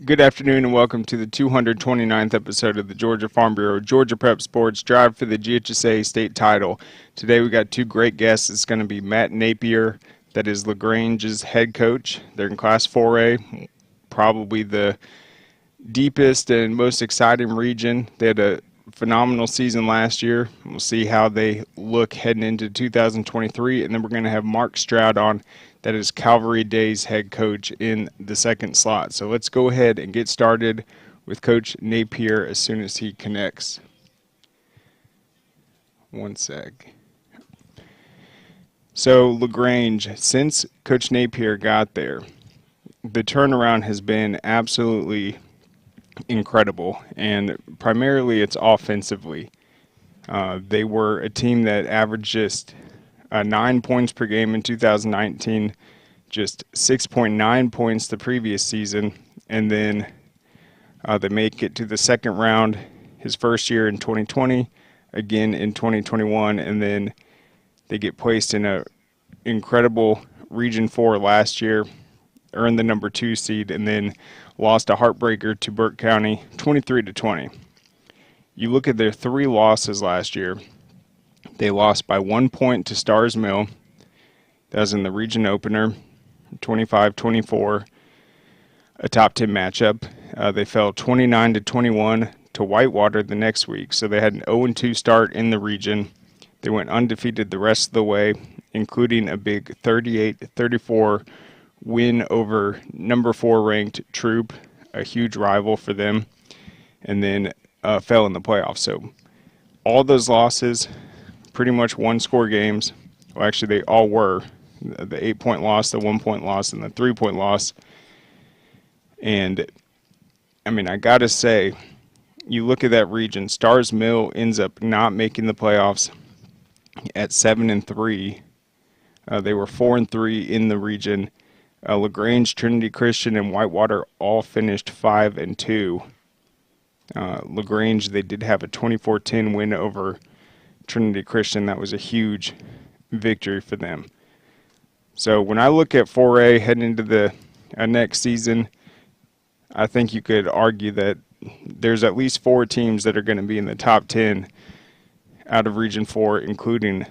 Good afternoon and welcome to the 229th episode of the Georgia Farm Bureau Georgia Prep Sports Drive for the GHSA State Title. Today we got two great guests. It's going to be Matt Napier, that is LaGrange's head coach. They're in Class 4A, probably the deepest and most exciting region. They had a phenomenal season last year. We'll see how they look heading into 2023. And then we're going to have Mark Stroud on, that is Calvary Day's head coach, in the second slot. So let's go ahead and get started with Coach Napier as soon as he connects. One sec. So LaGrange, since Coach Napier got there, the turnaround has been absolutely incredible, and primarily it's offensively. They were a team that averaged just 9 points per game in 2019, just 6.9 points the previous season, and then they make it to the second round his first year in 2020, again in 2021, and then they get placed in a incredible Region 4 last year, earned the number 2 seed, and then lost a heartbreaker to Burke County 23-20. You look at their 3 losses last year. They lost by 1 point to Starrs Mill. That was in the region opener, 25-24, a top 10 matchup. They fell 29-21 to Whitewater the next week, so they had an 0-2 start in the region. They went undefeated the rest of the way, including a big 38-34 win over number 4 ranked Troop, a huge rival for them, and then fell in the playoffs. So all those losses, pretty much one-score games. Well, actually, they all were. The 8-point loss, the 1-point loss, and the 3-point loss. And, I mean, I got to say, you look at that region, Starrs Mill ends up not making the playoffs at 7-3. They were 4-3 in the region. LaGrange, Trinity Christian, and Whitewater all finished 5-2. LaGrange, they did have a 24-10 win over Trinity Christian. That was a huge victory for them. So when I look at 4A heading into the next season, I think you could argue that there's at least 4 teams that are going to be in the top 10 out of Region 4, including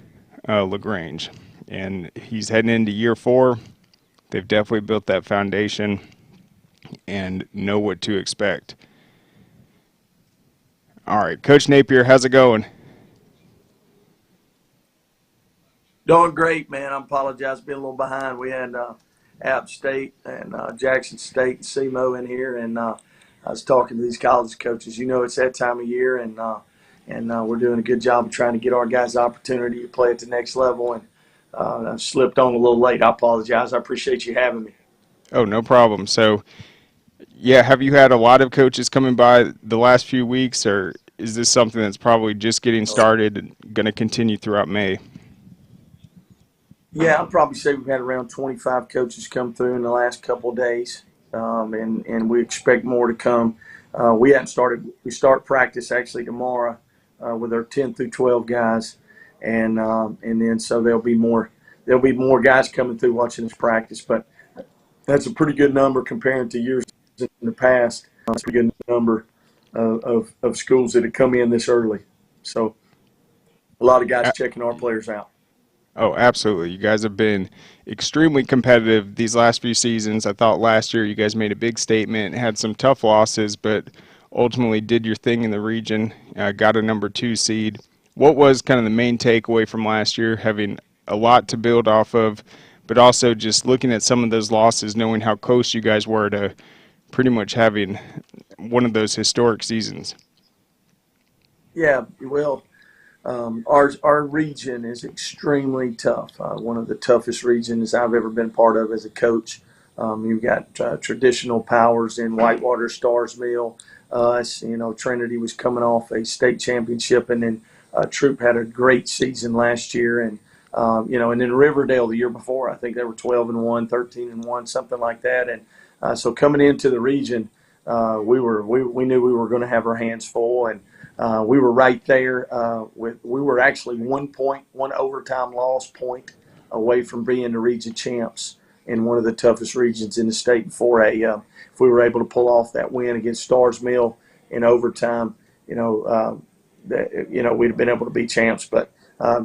LaGrange. And he's heading into year 4. They've definitely built that foundation and know what to expect. All right, Coach Napier, how's it going? Doing great, man. I apologize, been a little behind. We had App State and Jackson State and SEMO in here, and I was talking to these college coaches. You know, it's that time of year, and we're doing a good job of trying to get our guys the opportunity to play at the next level. And I slipped on a little late. I apologize. I appreciate you having me. Oh, no problem. So, yeah, have you had a lot of coaches coming by the last few weeks, or is this something that's probably just getting started and going to continue throughout May? Yeah, I'd probably say we've had around 25 coaches come through in the last couple of days, and we expect more to come. We haven't started. We start practice actually tomorrow with our 10 through 12 guys, and then so there'll be more guys coming through watching us practice. But that's a pretty good number comparing to years in the past. It's a pretty good number of schools that have come in this early. So a lot of guys checking our players out. Oh, absolutely. You guys have been extremely competitive these last few seasons. I thought last year you guys made a big statement, had some tough losses, but ultimately did your thing in the region, got a number 2 seed. What was kind of the main takeaway from last year, having a lot to build off of, but also just looking at some of those losses, knowing how close you guys were to pretty much having one of those historic seasons? Yeah, well, our region is extremely tough. One of the toughest regions I've ever been part of as a coach. You've got traditional powers in Whitewater, Starrs Mill. Trinity was coming off a state championship, and then Troop had a great season last year, and and then Riverdale the year before. I think they were 12-1, 13-1, something like that. And so coming into the region, we knew we were going to have our hands full, and we were right there. We were actually 1 overtime loss point away from being the region champs. in one of the toughest regions in the state in 4A. If we were able to pull off that win against Stars Mill in overtime, we'd have been able to be champs. But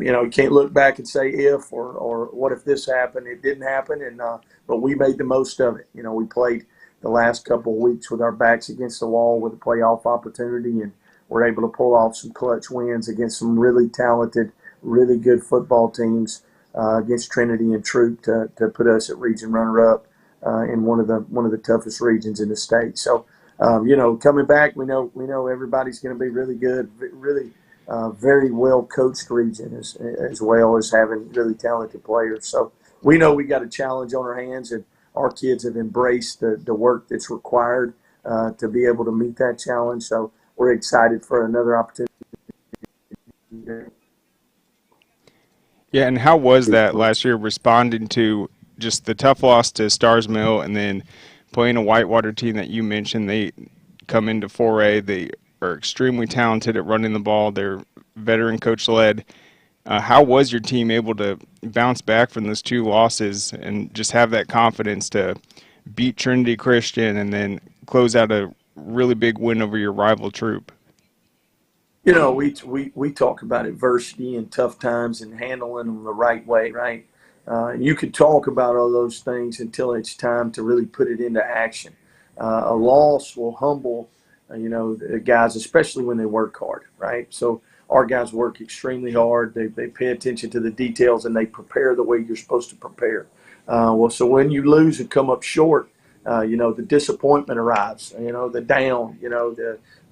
you can't look back and say if or what if this happened. It didn't happen, but we made the most of it. We played the last couple of weeks with our backs against the wall with a playoff opportunity, and we're able to pull off some clutch wins against some really talented, really good football teams against Trinity and Troop to put us at region runner-up in one of the toughest regions in the state. So, coming back, we know everybody's going to be really good, really very well coached region as well as having really talented players. So we know we got a challenge on our hands, and our kids have embraced the work that's required to be able to meet that challenge. So we're excited for another opportunity. Yeah, and how was that last year, responding to just the tough loss to Stars Mill and then playing a Whitewater team that you mentioned? They come into 4A. They are extremely talented at running the ball. They're veteran coach led. How was your team able to bounce back from those two losses and just have that confidence to beat Trinity Christian and then close out a really big win over your rival Troop? We talk about adversity and tough times and handling them the right way, right? You could talk about all those things until it's time to really put it into action. A loss will humble, the guys, especially when they work hard, right? So our guys work extremely hard. They pay attention to the details, and they prepare the way you're supposed to prepare. So when you lose and come up short, the disappointment arrives, the down,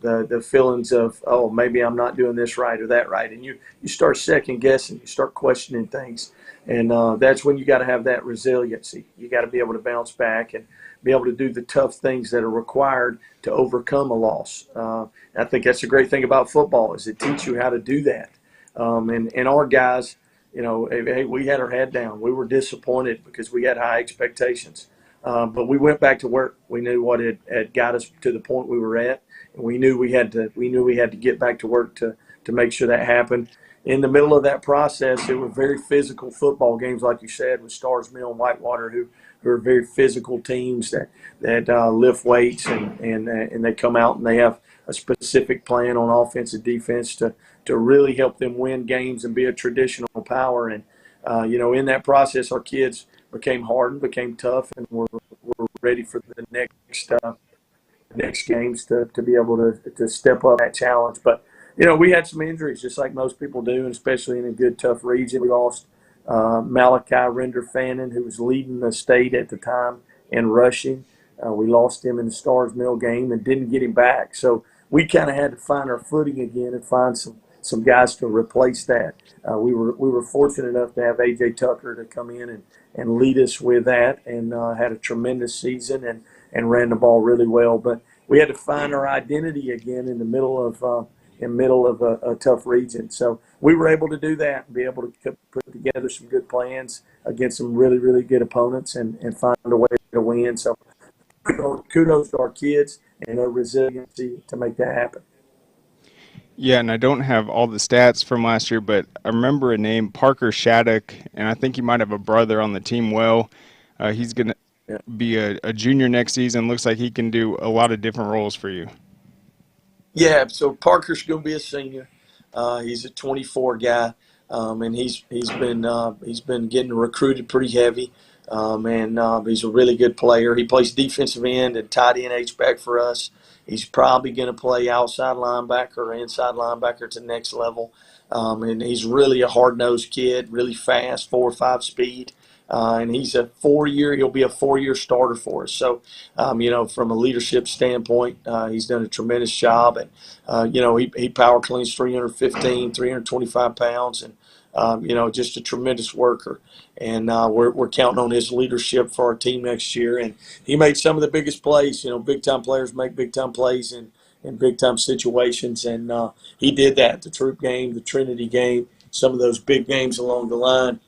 the feelings of, oh, maybe I'm not doing this right or that right. And you start second guessing, you start questioning things. And that's when you got to have that resiliency. You got to be able to bounce back and be able to do the tough things that are required to overcome a loss. I think that's the great thing about football is it teaches you how to do that. And our guys, hey, we had our head down. We were disappointed because we had high expectations. But we went back to work. We knew what had got us to the point we were at, and we knew we had to get back to work to make sure that happened. In the middle of that process, it were very physical football games, like you said, with Stars Mill and Whitewater, who are very physical teams that lift weights and they come out and they have a specific plan on offense and defense to really help them win games and be a traditional power. And in that process, our kids became hardened, became tough, and we're ready for the next games to be able to step up that challenge. But we had some injuries, just like most people do, and especially in a good, tough region. We lost Malachi Render Fannin, who was leading the state at the time in rushing. We lost him in the Stars Mill game and didn't get him back. So we kind of had to find our footing again and find some guys to replace that. We were fortunate enough to have A.J. Tucker to come in and lead us with that, and had a tremendous season and ran the ball really well. But we had to find our identity again in the middle of a tough region. So we were able to do that and be able to put together some good plans against some really, really good opponents and find a way to win. So kudos to our kids and their resiliency to make that happen. Yeah, and I don't have all the stats from last year, but I remember a name, Parker Shattuck, and I think he might have a brother on the team. He's going to be a junior next season. Looks like he can do a lot of different roles for you. Yeah, so Parker's going to be a senior. He's a 24 guy, and he's been getting recruited pretty heavy. And he's a really good player. He plays defensive end and tight end H-back for us. He's probably going to play outside linebacker or inside linebacker to the next level. And he's really a hard-nosed kid, really fast, 4.5 speed. And he'll be a 4-year starter for us. So, from a leadership standpoint, he's done a tremendous job. And, he power cleans 325 pounds, and, just a tremendous worker. And we're counting on his leadership for our team next year. And he made some of the biggest plays. Big-time players make big-time plays in big-time situations. And he did that, the Troop game, the Trinity game, some of those big games along the line.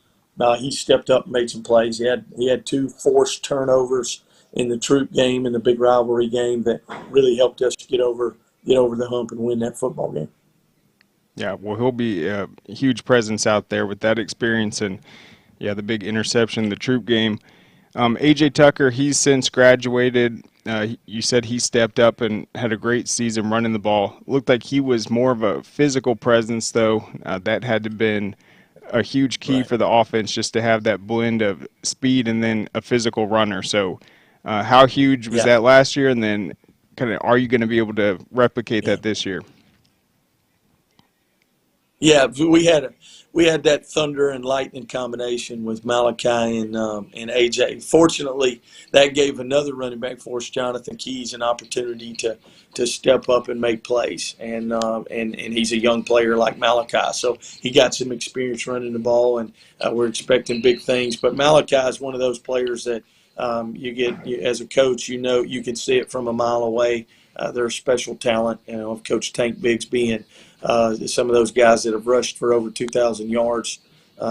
He stepped up and made some plays. He had 2 forced turnovers in the Troop game and the big rivalry game that really helped us get over the hump and win that football game. Yeah, well, he'll be a huge presence out there with that experience and, the big interception, the Troop game. AJ Tucker, he's since graduated. You said he stepped up and had a great season running the ball. Looked like he was more of a physical presence, though. That had to have been a huge key Right. for the offense just to have that blend of speed and then a physical runner. So, how huge was Yeah. that last year? And then, kind of, are you going to be able to replicate Yeah. that this year? Yeah, we had that thunder and lightning combination with Malachi and AJ. Fortunately, that gave another running back for us, Jonathan Keys, an opportunity to step up and make plays. And he's a young player like Malachi, so he got some experience running the ball, and we're expecting big things. But Malachi is one of those players that as a coach, you can see it from a mile away. They're a special talent. Coach Tank Biggs being some of those guys that have rushed for over 2,000 yards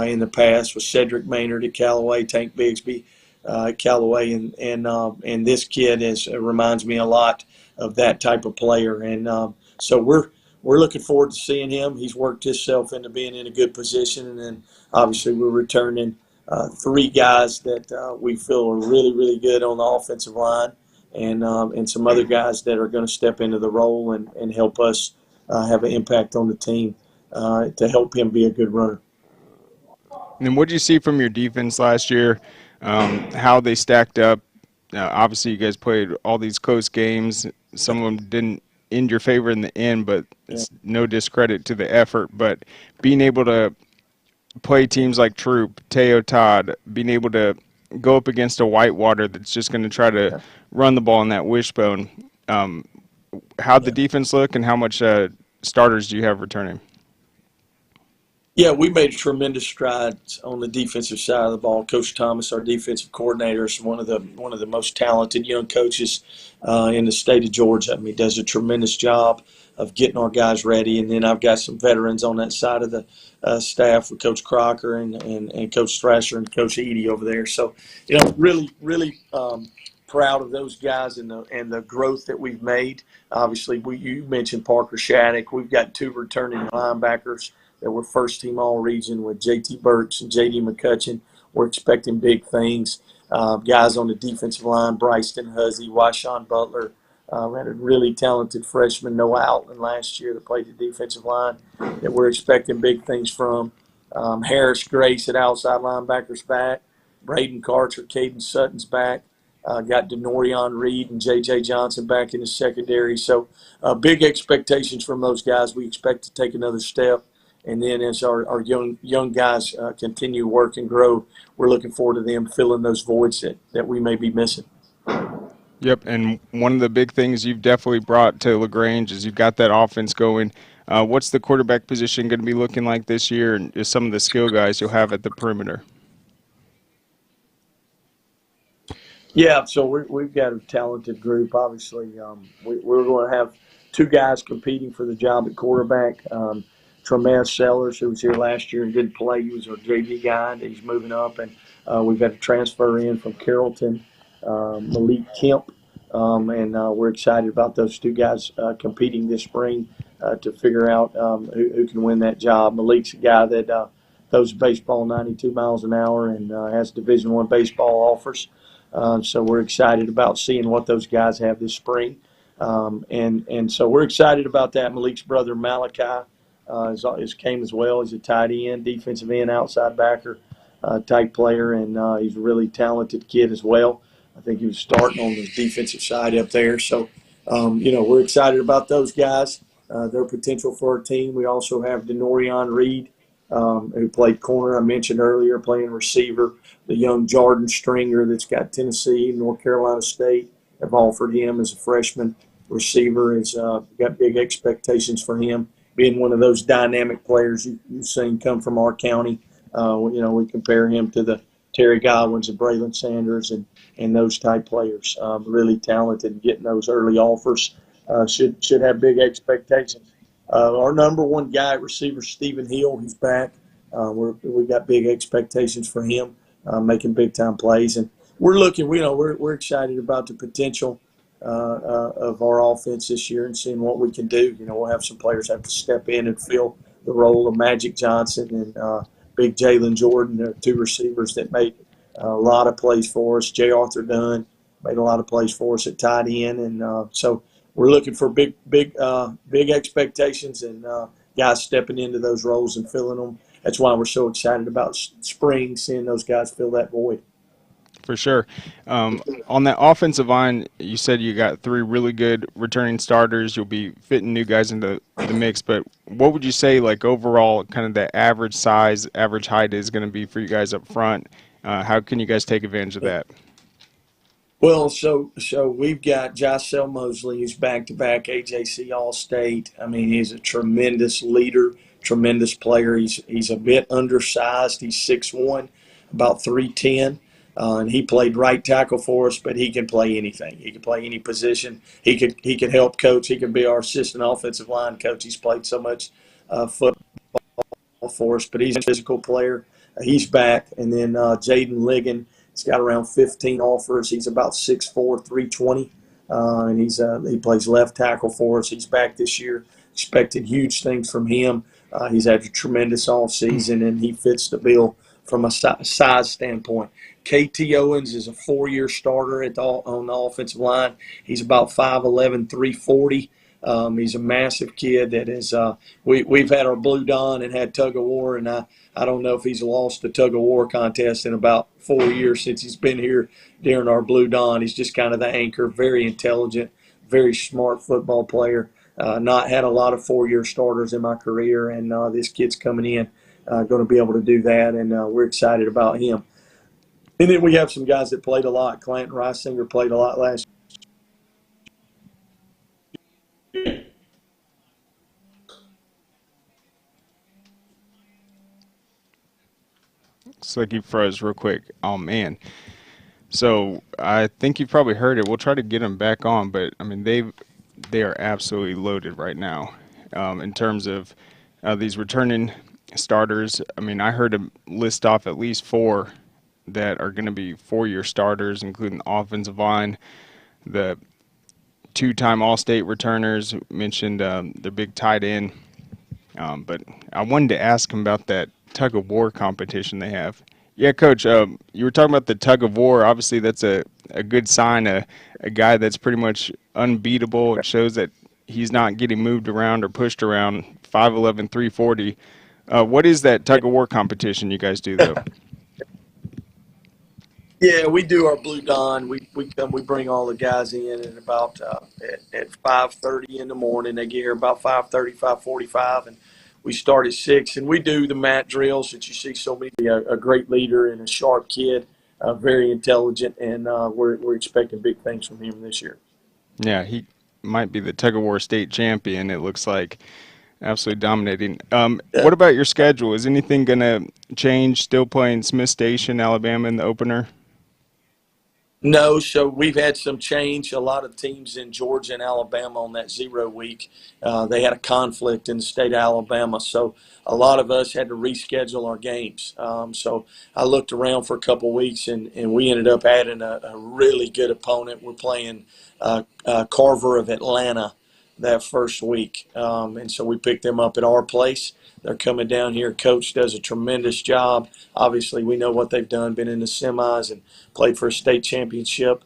in the past with Cedric Maynard at Callaway, Tank Bigsby at Callaway, and this kid reminds me a lot of that type of player, and so we're looking forward to seeing him. He's worked himself into being in a good position, and then obviously we're returning three guys that we feel are really, really good on the offensive line, and some other guys that are going to step into the role and help us have an impact on the team to help him be a good runner. And then what did you see from your defense last year? How they stacked up? Obviously, you guys played all these close games. Some of them didn't end your favor in the end, but Yeah. it's no discredit to the effort. But being able to play teams like Troop, Teo Todd, being able to go up against a Whitewater that's just going to try to Yeah. run the ball in that wishbone. How'd the Yeah. defense look, and how much starters do you have returning? Yeah, we made tremendous strides on the defensive side of the ball. Coach Thomas, our defensive coordinator, is one of the most talented young coaches in the state of Georgia. I mean, he does a tremendous job of getting our guys ready. And then I've got some veterans on that side of the staff with Coach Crocker and Coach Thrasher and Coach Edie over there. So, really, really proud of those guys and the growth that we've made. Obviously, you mentioned Parker Shattuck. We've got two returning linebackers that were first team all region with JT Burks and JD McCutcheon. We're expecting big things. Guys on the defensive line, Bryson Huzzy, Wyshawn Butler. We had a really talented freshman, Noah Outland, last year that played the defensive line that we're expecting big things from. Harris Grace at outside linebackers back. Braden Karcher, Caden Sutton's back. Got Denorion Reed and J.J. Johnson back in the secondary. So big expectations from those guys. We expect to take another step. And then as our young guys continue to work and grow, we're looking forward to them filling those voids that we may be missing. Yep, and one of the big things you've definitely brought to LaGrange is you've got that offense going. What's the quarterback position going to be looking like this year, and just some of the skill guys you'll have at the perimeter? Yeah, so we've got a talented group. Obviously, we're going to have two guys competing for the job at quarterback. Tremez Sellers, who was here last year and didn't play, he was our JV guy, and he's moving up. And we've got a transfer in from Carrollton, Malik Kemp, and we're excited about those two guys competing this spring to figure out who can win that job. Malik's a guy that throws baseball 92 miles an hour and has Division I baseball offers. So we're excited about seeing what those guys have this spring. And so we're excited about that. Malik's brother, Malachi, came as well. He's a tight end, defensive end, outside backer type player, and he's a really talented kid as well. I think he was starting on the defensive side up there. So, we're excited about those guys, their potential for our team. We also have Denorion Reed, who played corner, I mentioned earlier, playing receiver. The young Jordan Stringer that's got Tennessee, North Carolina State have offered him as a freshman receiver. Has got big expectations for him, being one of those dynamic players you've seen come from our county. We compare him to the Terry Godwins and Braylon Sanders and those type players. Really talented and getting those early offers. Should have big expectations. Our number one guy at receiver, Stephen Hill, he's back. We got big expectations for him, making big time plays, and we're looking. We're excited about the potential of our offense this year and seeing what we can do. We'll have some players have to step in and fill the role of Magic Johnson and Big Jalen Jordan. They're two receivers that made a lot of plays for us. J. Arthur Dunn made a lot of plays for us at tight end, and so we're looking for big expectations and guys stepping into those roles and filling them. That's why we're so excited about spring, seeing those guys fill that void. For sure. On that offensive line, you said you got three really good returning starters. You'll be fitting new guys into the mix, but what would you say, like overall, kind of the average size, average height is going to be for you guys up front? How can you guys take advantage of that? Well, so we've got Josel Mosley, who's back-to-back AJC All-State. I mean, he's a tremendous leader, tremendous player. He's a bit undersized. He's 6'1", about 310, and he played right tackle for us. But he can play anything. He can play any position. He could help coach. He could be our assistant offensive line coach. He's played so much football for us. But he's a physical player. He's back, and then Jaden Ligon. He's got around 15 offers. He's about 6'4", 320, and he plays left tackle for us. He's back this year. Expected huge things from him. He's had a tremendous offseason, and he fits the bill from a size standpoint. KT Owens is a 4-year starter on the offensive line. He's about 5'11", 340. He's a massive kid that is we've had our Blue Don and had tug of war, and I don't know if he's lost a tug of war contest in about 4 years since he's been here during our Blue Don. He's just kind of the anchor, very intelligent, very smart football player. Not had a lot of 4-year starters in my career, and this kid's coming in, going to be able to do that, and we're excited about him. And then we have some guys that played a lot. Clanton Reisinger played a lot last year. Looks like you froze real quick. Oh, man. So I think you've probably heard it. We'll try to get them back on, but, I mean, they are absolutely loaded right now in terms of these returning starters. I mean, I heard him list off at least 4 that are going to be 4-year starters, including the offensive line, the 2-time All-State returners, mentioned the big tight end. But I wanted to ask him about that tug of war competition they have. Yeah, Coach, you were talking about the tug of war. Obviously, that's a good sign, a guy that's pretty much unbeatable. It shows that he's not getting moved around or pushed around, 5'11", 340. What is that tug of war competition you guys do, though? Yeah, we do our Blue Dawn. We bring all the guys in at about at 5:30 in the morning. They get here about 5:30, 5:45, and we start at 6. And we do the mat drills that you see so many. A great leader and a sharp kid, very intelligent, and we're expecting big things from him this year. Yeah, he might be the tug of war state champion. It looks like absolutely dominating. What about your schedule? Is anything going to change? Still playing Smith Station, Alabama in the opener? No, so we've had some change. A lot of teams in Georgia and Alabama on that 0 week, they had a conflict in the state of Alabama. So a lot of us had to reschedule our games. So I looked around for a couple of weeks, and we ended up adding a really good opponent. We're playing Carver of Atlanta that first week. And so we picked them up at our place. They're coming down here. Coach does a tremendous job. Obviously, we know what they've done, been in the semis and played for a state championship.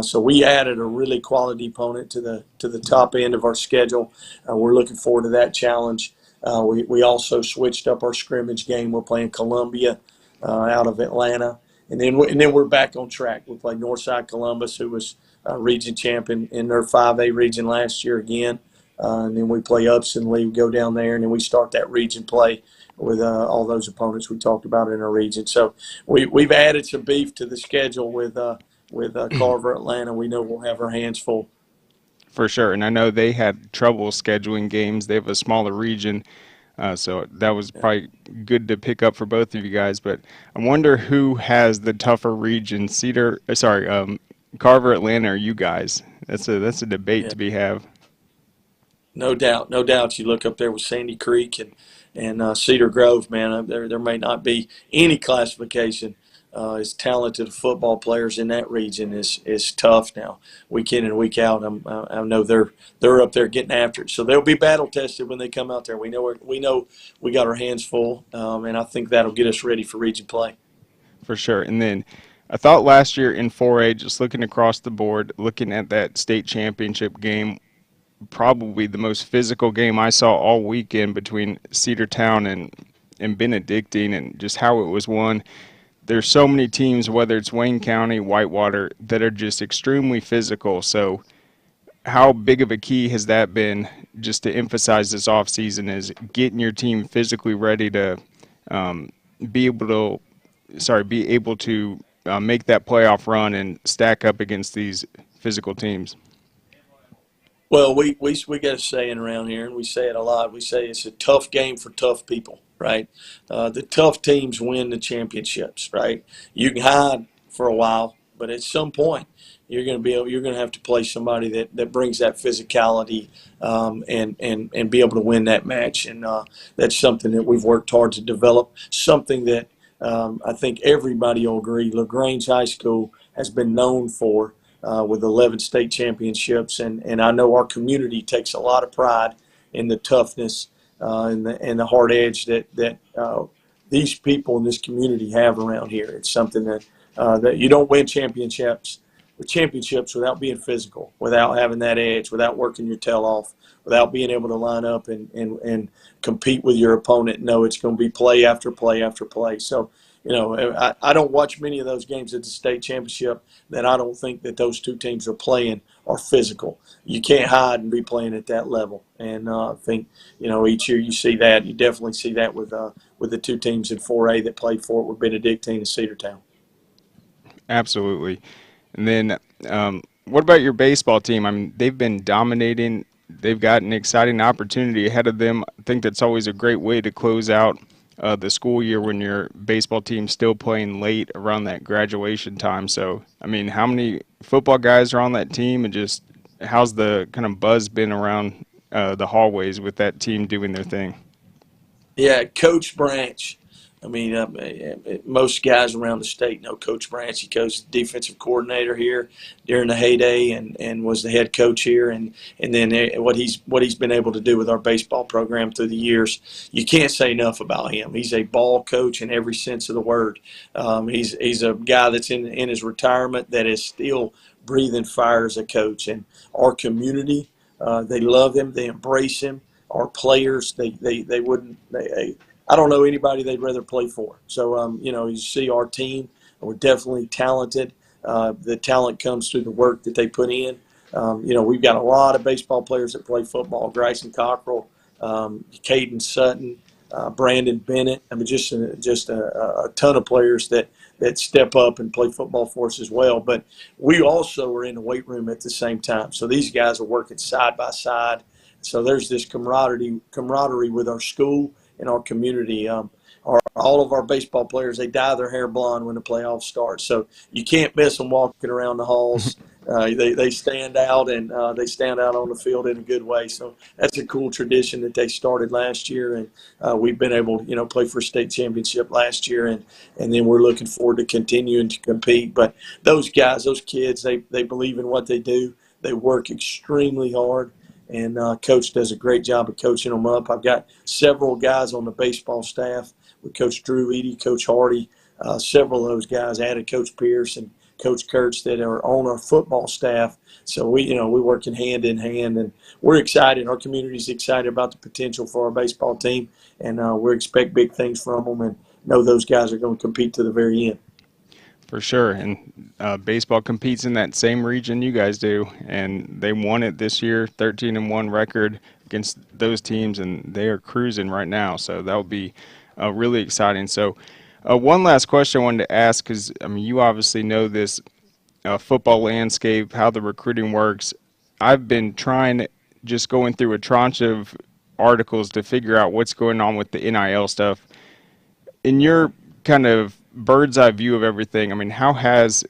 So we added a really quality opponent to the top end of our schedule. We're looking forward to that challenge. We also switched up our scrimmage game. We're playing Columbia out of Atlanta. And then we're back on track. We play Northside Columbus, who was region champion in their 5A region last year again. And then we play Upson Lee, go down there, and then we start that region play with all those opponents we talked about in our region. So we've added some beef to the schedule with Carver, Atlanta. We know we'll have our hands full. For sure, and I know they had trouble scheduling games. They have a smaller region, so that was probably good to pick up for both of you guys. But I wonder who has the tougher region, Carver, Atlanta, or you guys? That's a debate to be have. No doubt, no doubt. You look up there with Sandy Creek and Cedar Grove, man. There may not be any classification as talented football players in that region is tough now, week in and week out. I know they're up there getting after it, so they'll be battle tested when they come out there. We know we got our hands full, and I think that'll get us ready for region play. For sure. And then I thought last year in 4A, just looking across the board, looking at that state championship game, probably the most physical game I saw all weekend between Cedartown and Benedictine, and just how it was won. There's so many teams, whether it's Wayne County, Whitewater, that are just extremely physical. So how big of a key has that been, just to emphasize this offseason, is getting your team physically ready to um, be able to make that playoff run and stack up against these physical teams? Well, we got a saying around here, and we say it a lot. We say it's a tough game for tough people, right? The tough teams win the championships, right? You can hide for a while, but at some point, you're going to have to play somebody that brings that physicality, and be able to win that match. And that's something that we've worked hard to develop. Something that I think everybody will agree LaGrange High School has been known for, with 11 state championships. And I know our community takes a lot of pride in the toughness, and the hard edge that these people in this community have around here. It's something that you don't win championships without being physical, without having that edge, without working your tail off, without being able to line up and compete with your opponent and know it's going to be play after play after play. So, I don't watch many of those games at the state championship that I don't think that those two teams are playing are physical. You can't hide and be playing at that level. And I think, each year you see that. You definitely see that with the two teams in 4A that played for it, with Benedictine and Cedartown. Absolutely. And then, what about your baseball team? I mean, they've been dominating. They've got an exciting opportunity ahead of them. I think that's always a great way to close out the school year, when your baseball team's still playing late around that graduation time. So, I mean, how many football guys are on that team, and just how's the kind of buzz been around the hallways with that team doing their thing? Yeah, Coach Branch. I mean, most guys around the state know Coach Branch. He was defensive coordinator here during the heyday, and was the head coach here. And then what he's been able to do with our baseball program through the years, you can't say enough about him. He's a ball coach in every sense of the word. He's a guy that's in his retirement that is still breathing fire as a coach. And our community, they love him. They embrace him. Our players, they wouldn't. I don't know anybody they'd rather play for. So, you see our team, we're definitely talented. The talent comes through the work that they put in. We've got a lot of baseball players that play football. Bryson Cockrell, Caden Sutton, Brandon Bennett. I mean, just a ton of players that step up and play football for us as well. But we also are in the weight room at the same time. So these guys are working side by side. So there's this camaraderie with our school and our community. All of our baseball players, they dye their hair blonde when the playoffs start. So you can't miss them walking around the halls. They stand out, and they stand out on the field in a good way. So that's a cool tradition that they started last year, and we've been able to play for a state championship last year, and then we're looking forward to continuing to compete. But those guys, those kids, they believe in what they do. They work extremely hard. And Coach does a great job of coaching them up. I've got several guys on the baseball staff with Coach Drew Eady, Coach Hardy. Several of those guys added Coach Pierce and Coach Kurtz that are on our football staff. So we're working hand in hand, and we're excited. Our community's excited about the potential for our baseball team, and we expect big things from them, and know those guys are going to compete to the very end. For sure. And baseball competes in that same region you guys do, and they won it this year, 13-1 record against those teams, and they are cruising right now. So that will be really exciting. So one last question I wanted to ask, because I mean, you obviously know this football landscape, how the recruiting works. I've been just going through a tranche of articles to figure out what's going on with the NIL stuff. In your kind of bird's eye view of everything, I mean, how has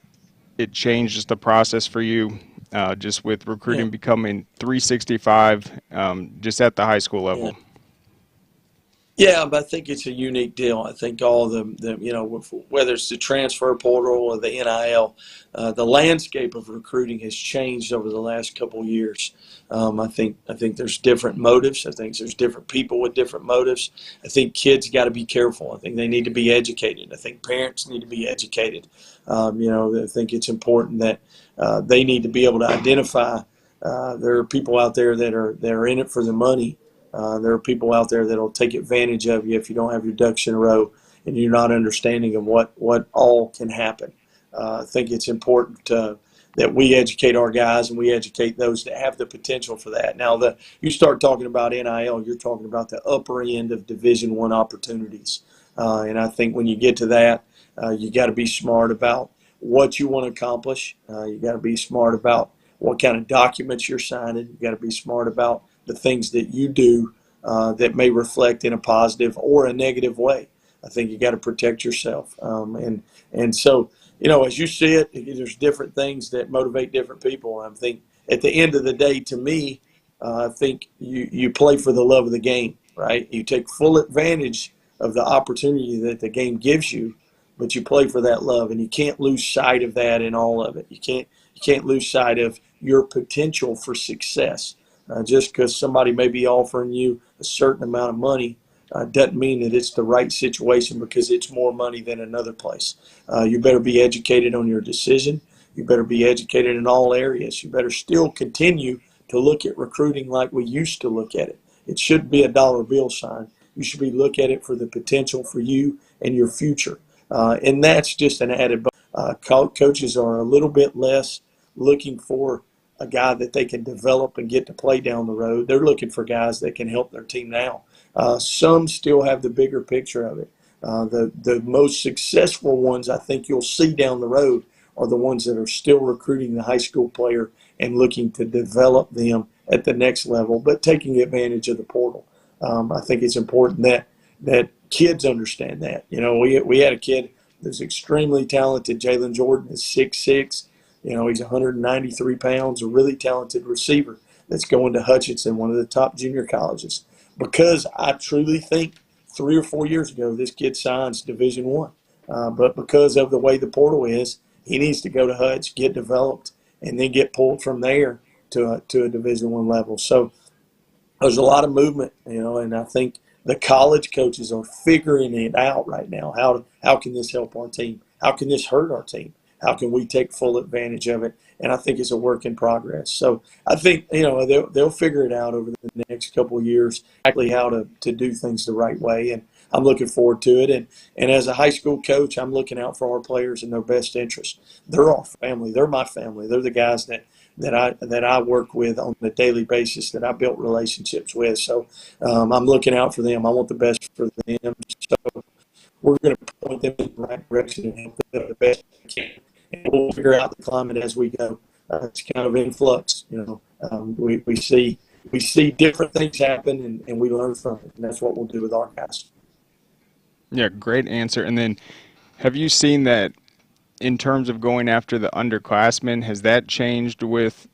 it changed just the process for you, just with recruiting becoming 365, just at the high school Yeah. level? Yeah, but I think it's a unique deal. I think all whether it's the transfer portal or the NIL, the landscape of recruiting has changed over the last couple of years. I think there's different motives. I think there's different people with different motives. I think kids got to be careful. I think they need to be educated. I think parents need to be educated. I think it's important that they need to be able to identify. There are people out there that are in it for the money. There are people out there that will take advantage of you if you don't have your ducks in a row and you're not understanding of what all can happen. I think it's important that we educate our guys and we educate those that have the potential for that. Now, you start talking about NIL, you're talking about the upper end of Division I opportunities. And I think when you get to that, you got to be smart about what you want to accomplish. You got to be smart about what kind of documents you're signing. You got to be smart about the things that you do that may reflect in a positive or a negative way. I think you got to protect yourself. And so, as you see it, there's different things that motivate different people. I think at the end of the day, to me, I think you play for the love of the game, right? You take full advantage of the opportunity that the game gives you, but you play for that love, and you can't lose sight of that in all of it. You can't lose sight of your potential for success. Just because somebody may be offering you a certain amount of money doesn't mean that it's the right situation because it's more money than another place. You better be educated on your decision. You better be educated in all areas. You better still continue to look at recruiting like we used to look at it. It should be a dollar bill sign. You should be look at it for the potential for you and your future. And that's just an added bonus. Coaches are a little bit less looking for a guy that they can develop and get to play down the road. They're looking for guys that can help their team now. Some still have the bigger picture of it. The most successful ones I think you'll see down the road are the ones that are still recruiting the high school player and looking to develop them at the next level, but taking advantage of the portal. I think it's important that kids understand that. We had a kid that's extremely talented. Jalen Jordan is 6'6". He's 193 pounds, a really talented receiver that's going to Hutchinson, one of the top junior colleges. Because I truly think 3 or 4 years ago, this kid signs Division I. But because of the way the portal is, he needs to go to Hutch, get developed, and then get pulled from there to a Division I level. So there's a lot of movement, and I think the college coaches are figuring it out right now. How can this help our team? How can this hurt our team? How can we take full advantage of it? And I think it's a work in progress. So I think they'll figure it out over the next couple of years, exactly how to do things the right way. And I'm looking forward to it. And as a high school coach, I'm looking out for our players in their best interest. They're our family. They're my family. They're the guys that I work with on a daily basis, that I built relationships with. So I'm looking out for them. I want the best for them. So we're going to point them in the right direction and help them the best we can. And we'll figure out the climate as we go. It's kind of in flux. We see different things happen, and we learn from it. And that's what we'll do with our guys. Yeah, great answer. And then have you seen that in terms of going after the underclassmen, has that changed with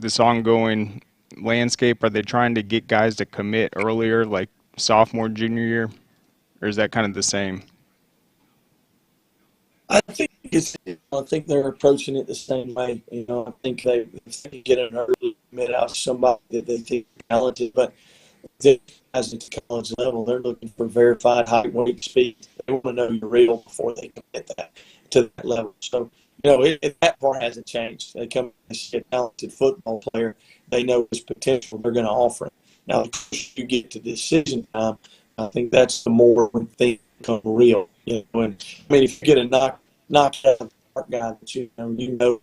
this ongoing landscape? Are they trying to get guys to commit earlier, like sophomore, junior year? Or is that kind of the same? I think they're approaching it the same way. I think if they get an early commit out to somebody that they think is talented, but as it's college level, they're looking for verified height, weight, speed. They want to know you're real before they commit to that level. So, that part hasn't changed. They come and see a talented football player. They know his potential. They're going to offer it. Now, of course, you get to decision time. I think that's the more when things become real. If you get a knocked out park guy that you know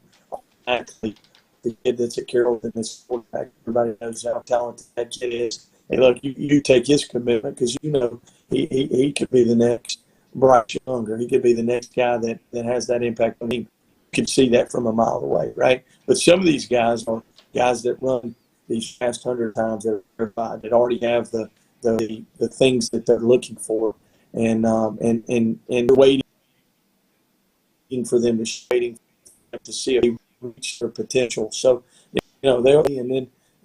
actually the kid that's at Carrollton is quarterback. Everybody knows how talented that kid is. Hey, look, you take his commitment because he could be the next Bryce Young, or he could be the next guy that has that impact on him. You can see that from a mile away, right? But some of these guys are guys that run these fast 100 times that are verified, that already have the things that they're looking for, and waiting for them to see if they reach their potential. So they'll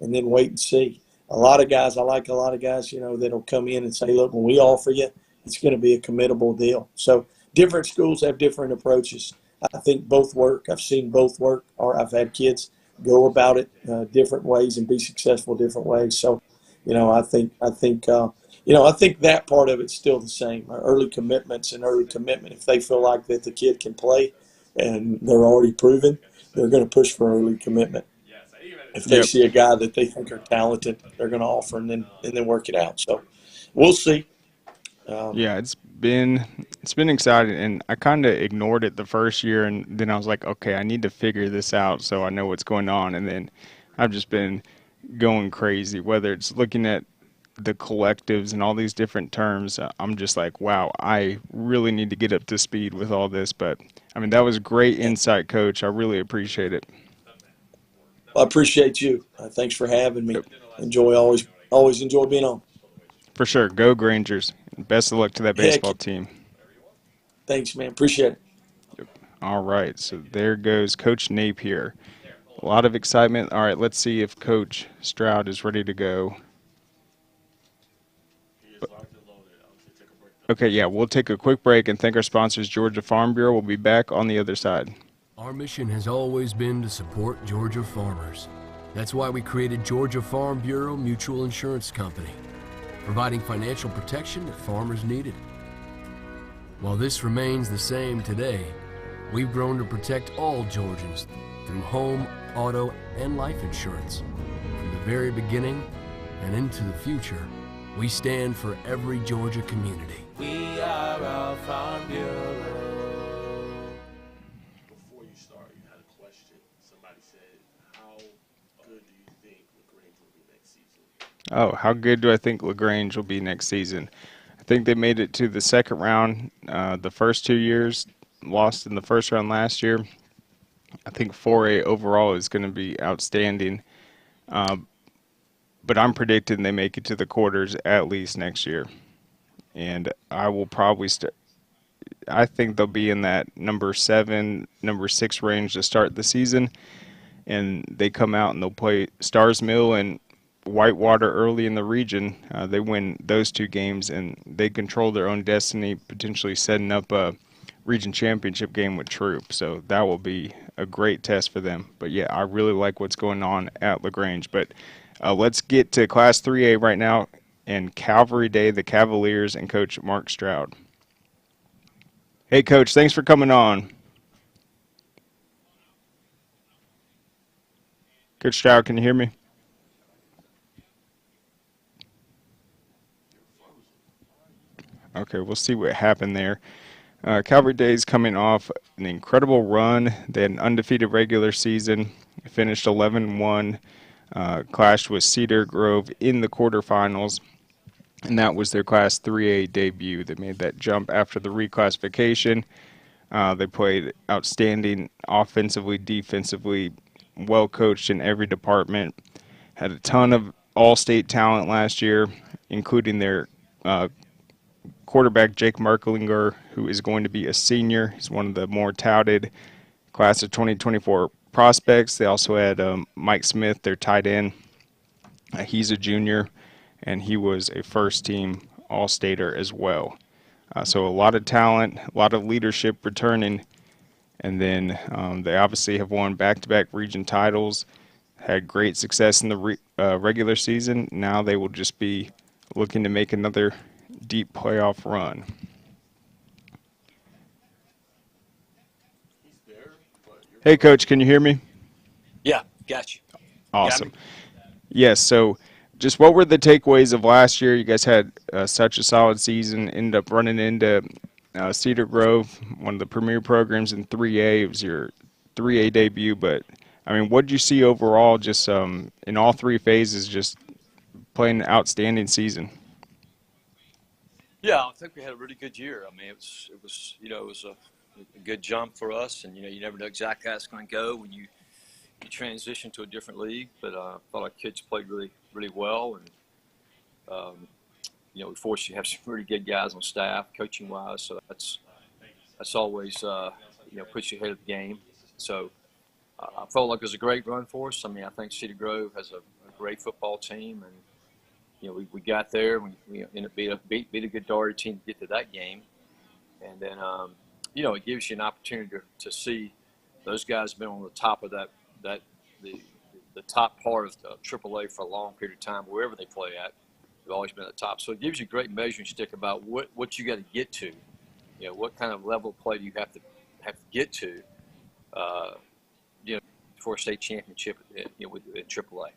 and then wait and see. a lot of guys, I like a lot of guys, that'll come in and say, look, when we offer you, it's going to be a committable deal. So different schools have different approaches. I think both work. I've seen both work, or I've had kids go about it different ways and be successful different ways. So, I think that part of it's still the same. Early commitments and early commitment. If they feel like that the kid can play and they're already proven, they're going to push for early commitment. If they Yep. see a guy that they think are talented, they're going to offer and then work it out. So we'll see. Um, Yeah, it's been exciting, and I kind of ignored it the first year, and then I was like, okay, I need to figure this out so I know what's going on, and then I've just been going crazy. Whether it's looking at the collectives and all these different terms, I'm just like, wow, I really need to get up to speed with all this. But I mean, that was great yeah, insight, Coach. I really appreciate it. I appreciate you. Thanks for having me. Yep. Enjoy always enjoy being on. For sure. Go Grangers. Best of luck to that Heck, baseball team. thanks, man. Appreciate it. Yep. All right. So there goes Coach Napier. A lot of excitement. All right. Let's see if Coach Stroud is ready to go. Okay. Yeah. We'll take a quick break and thank our sponsors, Georgia Farm Bureau. We'll be back on the other side. Our mission has always been to support Georgia farmers. That's why we created Georgia Farm Bureau Mutual Insurance Company, providing financial protection that farmers needed. While this remains the same today, we've grown to protect all Georgians through home, auto, and life insurance. From the very beginning and into the future, we stand for every Georgia community. We are our Farm Bureau. Before you start, you had a question. Somebody said, how good do you think LaGrange will be next season? Oh, how good do I think LaGrange will be next season? I think they made it to the second round the first 2 years, lost in the first round last year. I think 4A overall is going to be outstanding. But I'm predicting they make it to the quarters at least next year. And I will probably I think they'll be in that number 7, number 6 range to start the season. And they come out and they'll play Stars Mill and Whitewater early in the region. They win those 2 games and they control their own destiny, potentially setting up a region championship game with Troop. So that will be a great test for them. But yeah, I really like what's going on at LaGrange. But let's get to Class 3A right now and Calvary Day, the Cavaliers, and Coach Mark Stroud. Hey, Coach, thanks for coming on. Coach Stroud, can you hear me? Okay, we'll see what happened there. Calvary Day's coming off an incredible run. They had an undefeated regular season, finished 11-1, clashed with Cedar Grove in the quarterfinals, and that was their Class 3A debut. They made that jump after the reclassification. They played outstanding offensively, defensively, well coached in every department. Had a ton of all-state talent last year, including their quarterback Jake Merklinger, who is going to be a senior. He's one of the more touted class of 2024 prospects. They also had Mike Smith, their tight end. He's a junior, and he was a first-team All-Stater as well. So a lot of talent, a lot of leadership returning, and then they obviously have won back-to-back region titles, had great success in the regular season. Now they will just be looking to make another deep playoff run. Hey, Coach, can you hear me? Yeah, got you. Awesome. Yes, so just what were the takeaways of last year? You guys had such a solid season, ended up running into Cedar Grove, one of the premier programs in 3A. It was your 3A debut, but, I mean, what did you see overall just in all 3 phases, just playing an outstanding season? Yeah, I think we had a really good year. I mean, it was a good jump for us, and you never know exactly how it's going to go when you transition to a different league. But I thought our kids played really, really well, and we fortunately have some really good guys on staff, coaching wise. So that's always puts you ahead of the game. So I felt like it was a great run for us. I mean, I think Cedar Grove has a great football team, and we got there. We ended up beat a good Doherty team to get to that game. And then, it gives you an opportunity to see those guys been on the top of the top part of AAA for a long period of time, wherever they play at. They've always been at the top. So it gives you a great measuring stick about what you got to get to. What kind of level of play do you have to get to, for a state championship, in AAA.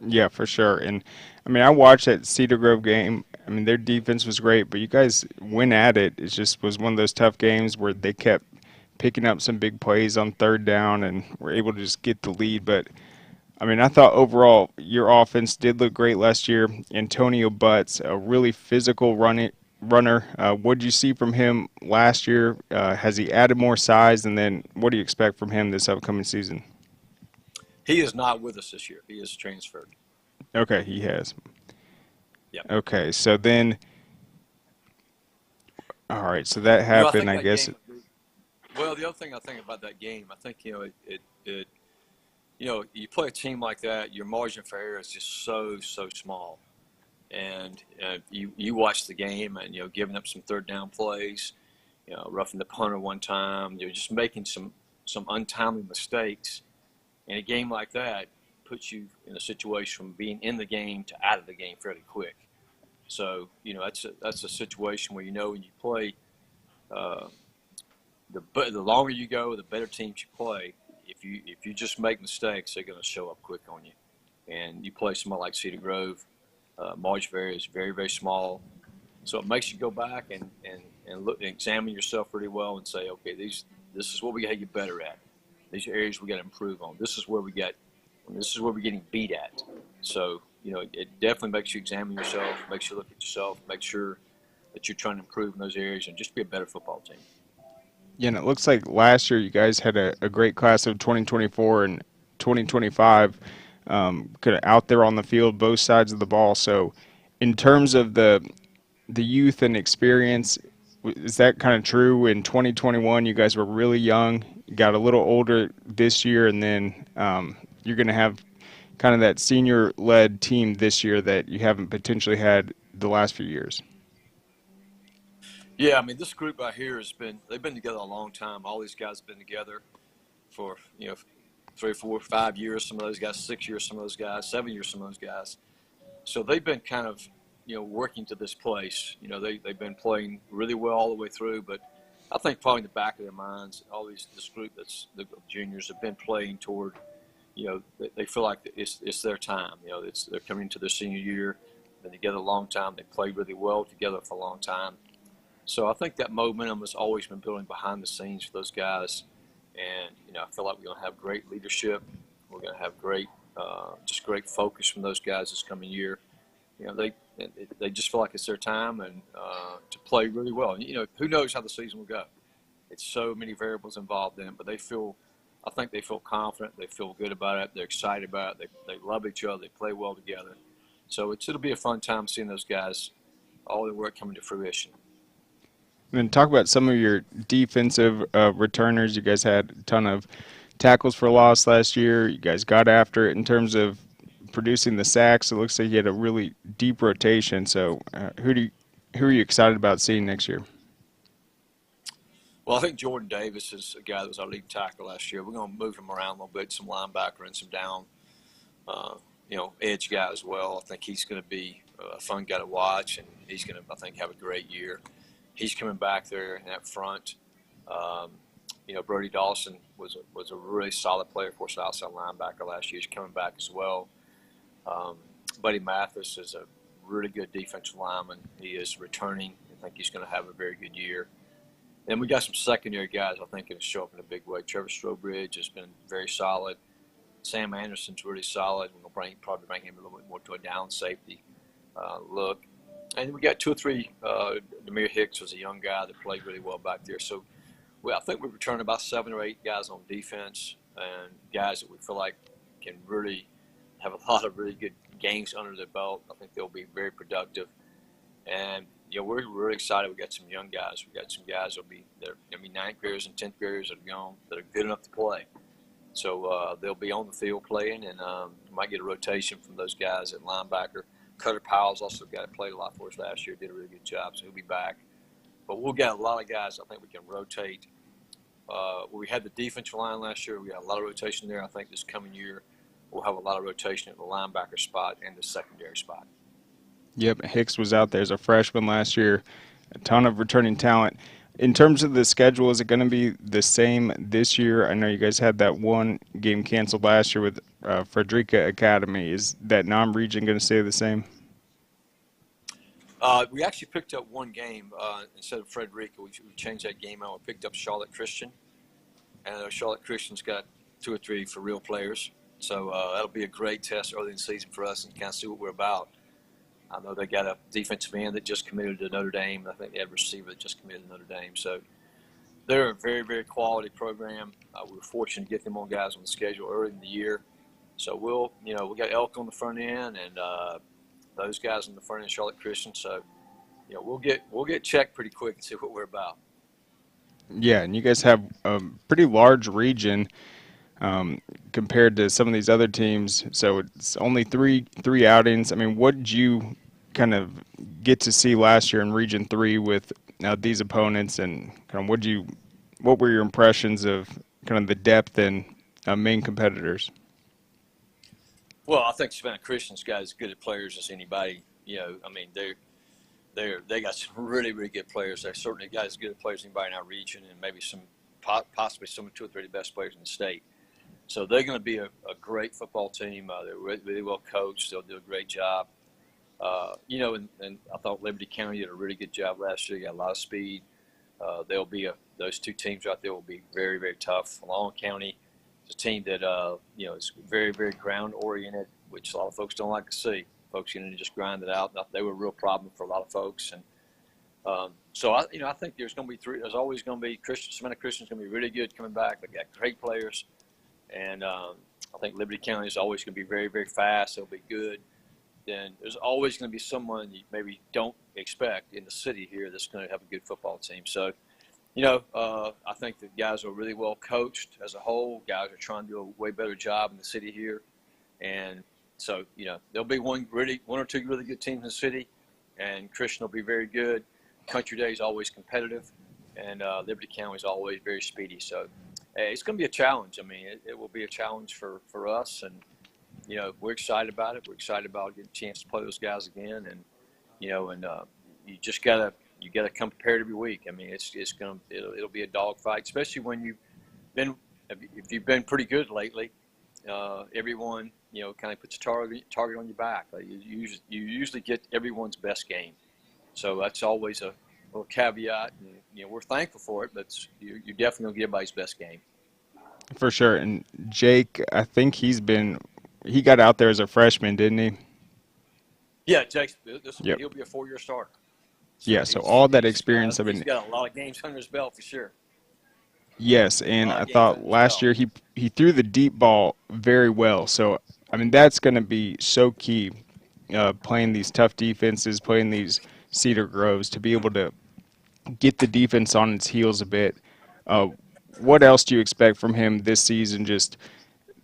Yeah, for sure. And I mean, I watched that Cedar Grove game. I mean, their defense was great, but you guys went at it. It just was one of those tough games where they kept picking up some big plays on third down and were able to just get the lead. But I mean, I thought overall your offense did look great last year. Antonio Butts, a really physical runner. What did you see from him last year? Has he added more size? And then what do you expect from him this upcoming season? He is not with us this year. He is transferred. Okay, he has. Yeah. Okay, so then, all right, so that happened, I guess. Well, the other thing I think about that game, I think, you play a team like that, your margin for error is just so small. And you watch the game and, giving up some third down plays, roughing the punter one time, you're just making some untimely mistakes. And a game like that puts you in a situation from being in the game to out of the game fairly quick. So, that's a situation where, when you play, the longer you go, the better teams you play. If you just make mistakes, they're going to show up quick on you. And you play somebody like Cedar Grove, margin of error is very, very small. So it makes you go back and look and examine yourself really well and say, okay, this is what we got to get better at. These are areas we got to improve on. This is where we're getting beat at. So, it definitely makes you examine yourself, makes you look at yourself, make sure that you're trying to improve in those areas and just be a better football team. Yeah, and it looks like last year you guys had a great class of 2024 and 2025 kind of out there on the field, both sides of the ball. So in terms of the youth and experience, is that kind of true? In 2021, you guys were really young, got a little older this year, and then you're going to have kind of that senior-led team this year that you haven't potentially had the last few years. Yeah, I mean, this group right here they've been together a long time. All these guys have been together for, 3, 4, 5 years, some of those guys, 6 years, some of those guys, 7 years, some of those guys. So they've been kind of, working to this place. They've been playing really well all the way through, but I think probably in the back of their minds, this group that's the juniors have been playing toward, they feel like it's their time. They're coming into their senior year, been together a long time. They played really well together for a long time. So I think that momentum has always been building behind the scenes for those guys. And, I feel like we're going to have great leadership. We're going to have great focus from those guys this coming year. They just feel like it's their time and to play really well. Who knows how the season will go? It's so many variables involved in it, but I think they feel confident. They feel good about it. They're excited about it. They love each other. They play well together. So it'll be a fun time seeing those guys, all their work coming to fruition. And then talk about some of your defensive returners. You guys had a ton of tackles for loss last year. You guys got after it in terms of producing the sacks. It looks like you had a really deep rotation. So who are you excited about seeing next year? Well, I think Jordan Davis is a guy that was our lead tackle last year. We're going to move him around a little bit, some linebacker and some down, edge guy as well. I think he's going to be a fun guy to watch, and he's going to, I think, have a great year. He's coming back there in that front. Brody Dawson was a really solid player for us, outside linebacker last year. He's coming back as well. Buddy Mathis is a really good defensive lineman. He is returning. I think he's going to have a very good year. Then we got some secondary guys I think going to show up in a big way. Trevor Strobridge has been very solid. Sam Anderson's really solid. We're going to probably bring him a little bit more to a down safety look. And we got 2 or 3. Demir Hicks was a young guy that played really well back there. So I think we've returned about 7 or 8 guys on defense and guys that we feel like can really have a lot of really good games under their belt. I think they'll be very productive. And, we're really excited. We got some young guys. We got some guys that'll be 9th graders and 10th graders that are good enough to play. So they'll be on the field playing, and might get a rotation from those guys at linebacker. Cutter Powell's also got to play a lot for us last year. Did a really good job, so he'll be back. But we'll get a lot of guys I think we can rotate. We had the defensive line last year. We got a lot of rotation there. I think this coming year we'll have a lot of rotation at the linebacker spot and the secondary spot. Yep, Hicks was out there as a freshman last year. A ton of returning talent. In terms of the schedule, is it going to be the same this year? I know you guys had that one game canceled last year with Frederica Academy. Is that non-region going to stay the same? We actually picked up one game instead of Frederica. We changed that game out. We picked up Charlotte Christian, and Charlotte Christian's got 2 or 3 for real players. So that'll be a great test early in the season for us and kind of see what we're about. I know they got a defensive end that just committed to Notre Dame. I think they had a receiver that just committed to Notre Dame. So they're a very, very quality program. We were fortunate to get them on guys on the schedule early in the year. So we got Elk on the front end and those guys on the front end, Charlotte Christian. So, we'll get checked pretty quick and see what we're about. Yeah, and you guys have a pretty large region compared to some of these other teams. So it's only three outings. I mean, what did you kind of get to see last year in Region 3 with these opponents, and kind of what were your impressions of kind of the depth and main competitors? Well, I think Savannah Christian's got as good at players as anybody. I mean, they got some really, really good players. They certainly got as good at players as anybody in our region, and maybe possibly some 2 or 3 of the best players in the state. So they're going to be a great football team. They're really, really well coached. They'll do a great job. And I thought Liberty County did a really good job last year. They got a lot of speed. Those 2 teams right there will be very, very tough. Long County is a team that is very, very ground oriented, which a lot of folks don't like to see. Folks just grind it out. They were a real problem for a lot of folks, and I think there's going to be 3. There's always going to be Savannah Christian's going to be really good coming back. They got great players, and I think Liberty County is always going to be very, very fast. They'll be good. Then there's always going to be someone you maybe don't expect in the city here that's going to have a good football team. So, I think the guys are really well coached as a whole. Guys are trying to do a way better job in the city here. And so, there'll be one or two really good teams in the city, and Christian will be very good. Country Day is always competitive, and Liberty County is always very speedy. So it's going to be a challenge. I mean, it will be a challenge for us, and we're excited about it. We're excited about getting a chance to play those guys again, and you just gotta come prepared every week. I mean, it'll be a dogfight, especially when if you've been pretty good lately. Everyone kind of puts a target on your back. You usually get everyone's best game, so that's always a little caveat. And, we're thankful for it, but you're definitely gonna get everybody's best game. For sure. And Jake, I think he got out there as a freshman, didn't he? Yeah, Jake. Yep. He'll be a 4-year starter. So all that experience. He's got a lot of games under his belt for sure. Yes, and I thought last year he threw the deep ball very well. So, I mean, that's going to be so key, playing these tough defenses, playing these Cedar Groves, to be able to get the defense on its heels a bit. What else do you expect from him this season? Just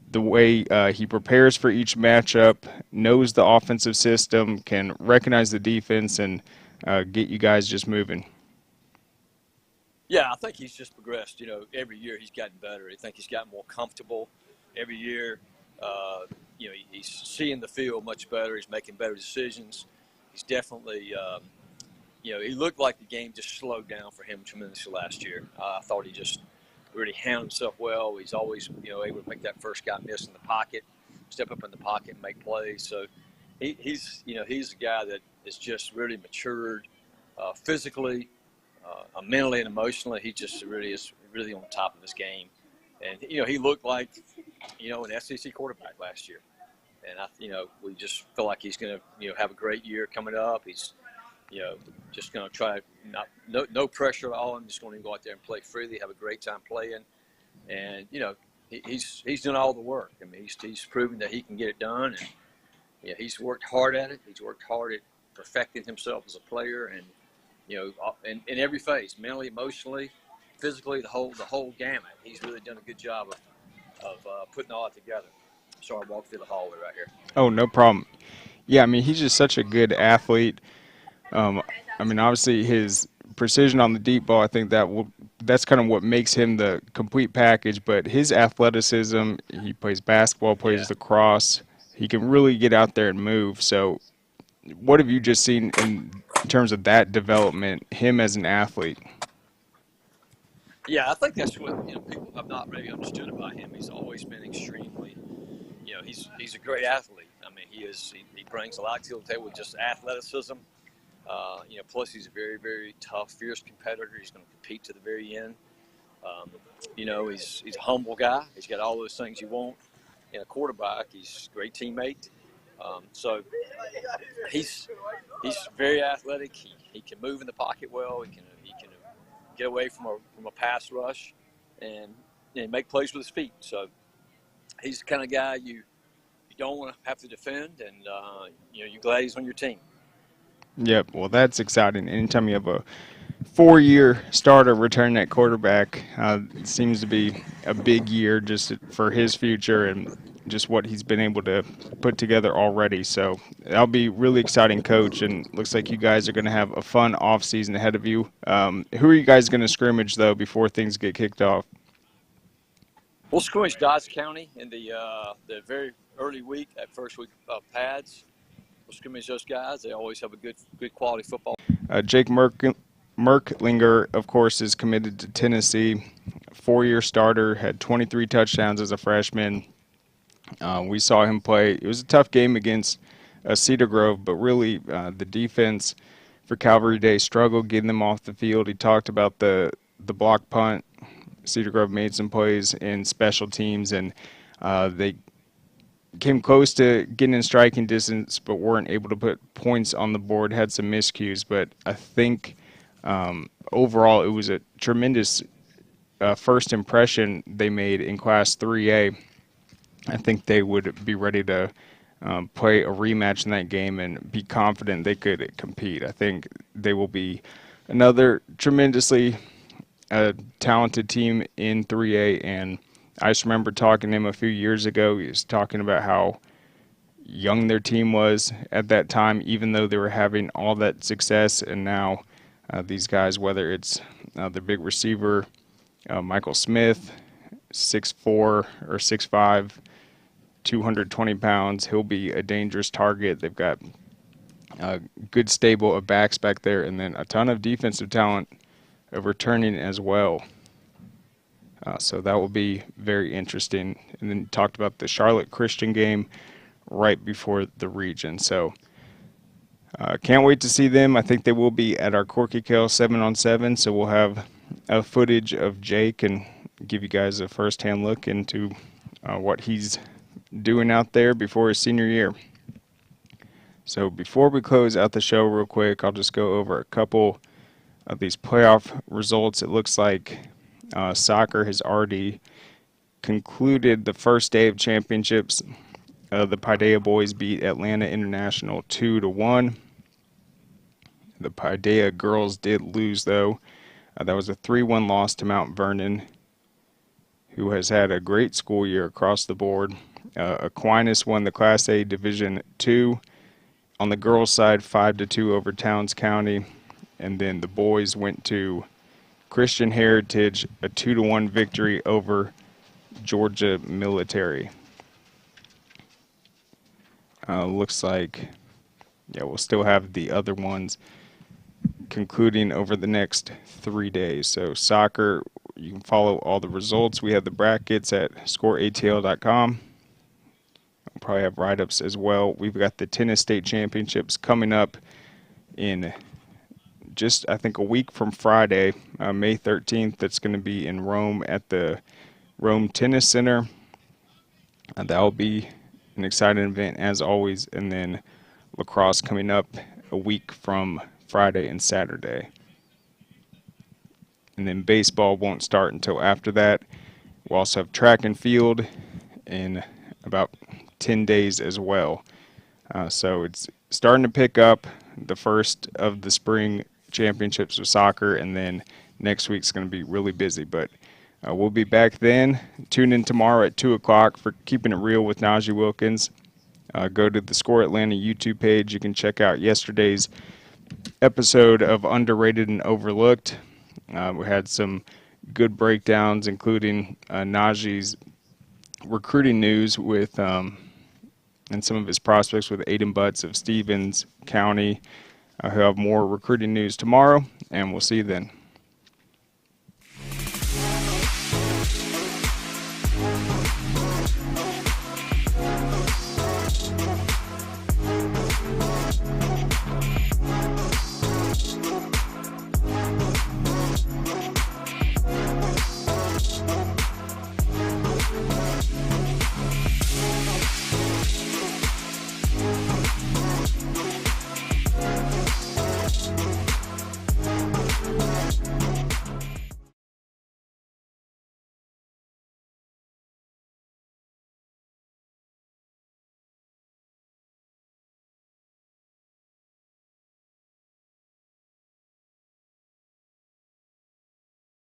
the way he prepares for each matchup, knows the offensive system, can recognize the defense, and get you guys just moving. Yeah, I think he's just progressed. Every year he's gotten better. I think he's gotten more comfortable every year. He's seeing the field much better. He's making better decisions. He's definitely, he looked like the game just slowed down for him tremendously last year. I thought he just really handled himself well. He's always, able to make that first guy miss in the pocket, step up in the pocket and make plays. So he's a guy that is just really matured physically. Mentally and emotionally, he just really is really on top of his game, and he looked like an SEC quarterback last year, and we just feel like he's going to have a great year coming up. He's just going to try no pressure at all. I'm just going to go out there and play freely, have a great time playing, and he's doing all the work. I mean, he's proven that he can get it done, and he's worked hard at it. He's worked hard at perfecting himself as a player, and in every phase, mentally, emotionally, physically, the whole gamut. He's really done a good job of putting all that together. Sorry, I walked through the hallway right here. Oh, no problem. Yeah, I mean, he's just such a good athlete. I mean, obviously his precision on the deep ball, I think that's kind of what makes him the complete package. But his athleticism, he plays basketball, plays lacrosse. He can really get out there and move. So what have you just seen in terms of that development, him as an athlete? Yeah, I think that's what people have not really understood about him. He's always been extremely, he's a great athlete. I mean, he brings a lot to the table with just athleticism. Plus he's a very, very tough, fierce competitor. He's going to compete to the very end. He's a humble guy. He's got all those things you want in a quarterback. He's a great teammate. So he's very athletic. He can move in the pocket well. He can get away from a pass rush and make plays with his feet. So he's the kind of guy you don't want to have to defend, and you're glad he's on your team. Yep, well, that's exciting. Anytime you have a 4-year starter returning at quarterback, it seems to be a big year just for his future and just what he's been able to put together already. So that'll be really exciting, Coach, and looks like you guys are going to have a fun offseason ahead of you. Who are you guys going to scrimmage, though, before things get kicked off? We'll scrimmage Dodge County in the very early week, that first week of pads. We'll scrimmage those guys. They always have a good quality football. Jake Merklinger, of course, is committed to Tennessee. 4-year starter, had 23 touchdowns as a freshman. We saw him play. It was a tough game against Cedar Grove, but really the defense for Calvary Day struggled getting them off the field. He talked about the block punt. Cedar Grove made some plays in special teams, and they came close to getting in striking distance, but weren't able to put points on the board, had some miscues. But I think overall it was a tremendous first impression they made in Class 3A. I think they would be ready to play a rematch in that game and be confident they could compete. I think they will be another tremendously talented team in 3A, and I just remember talking to him a few years ago. He was talking about how young their team was at that time, even though they were having all that success. And now these guys, whether it's the big receiver, Michael Smith, 6'4" or 6'5", 220 pounds, he'll be a dangerous target. They've got a good stable of backs back there, and then a ton of defensive talent returning as well. So that will be very interesting. And then talked about the Charlotte Christian game right before the region. So can't wait to see them. I think they will be at our Corky Kell 7-on-7. So we'll have footage of Jake and give you guys a first-hand look into what he's doing out there before his senior year. So before we close out the show real quick, I'll just go over a couple of these playoff results. It looks like soccer has already concluded the first day of championships. The Paideia boys beat Atlanta International 2-1. The Paideia girls did lose, though. That was a 3-1 loss to Mount Vernon, who has had a great school year across the board. Aquinas won the Class A Division II. On the girls' side, 5-2 over Towns County. And then the boys went to Christian Heritage, a 2-1 victory over Georgia Military. Looks like, we'll still have the other ones concluding over the next 3 days. So soccer, you can follow all the results. We have the brackets at scoreatl.com. We'll probably have write-ups as well. We've got the tennis state championships coming up in just, I think, a week from Friday, May 13th. That's going to be in Rome at the Rome Tennis Center. That will be an exciting event, as always. And then lacrosse coming up a week from Friday and Saturday. And then baseball won't start until after that. We'll also have track and field in about 10 days as well. So it's starting to pick up, the first of the spring championships of soccer, and then next week's going to be really busy. But We'll be back then. Tune in tomorrow at 2 o'clock for Keeping It Real with Najee Wilkins. Go to the Score Atlanta YouTube page. You can check out yesterday's episode of Underrated and Overlooked. We had some good breakdowns, including Najee's recruiting news with and some of his prospects with Aiden Butts of Stevens County. He'll have more recruiting news tomorrow, and we'll see you then.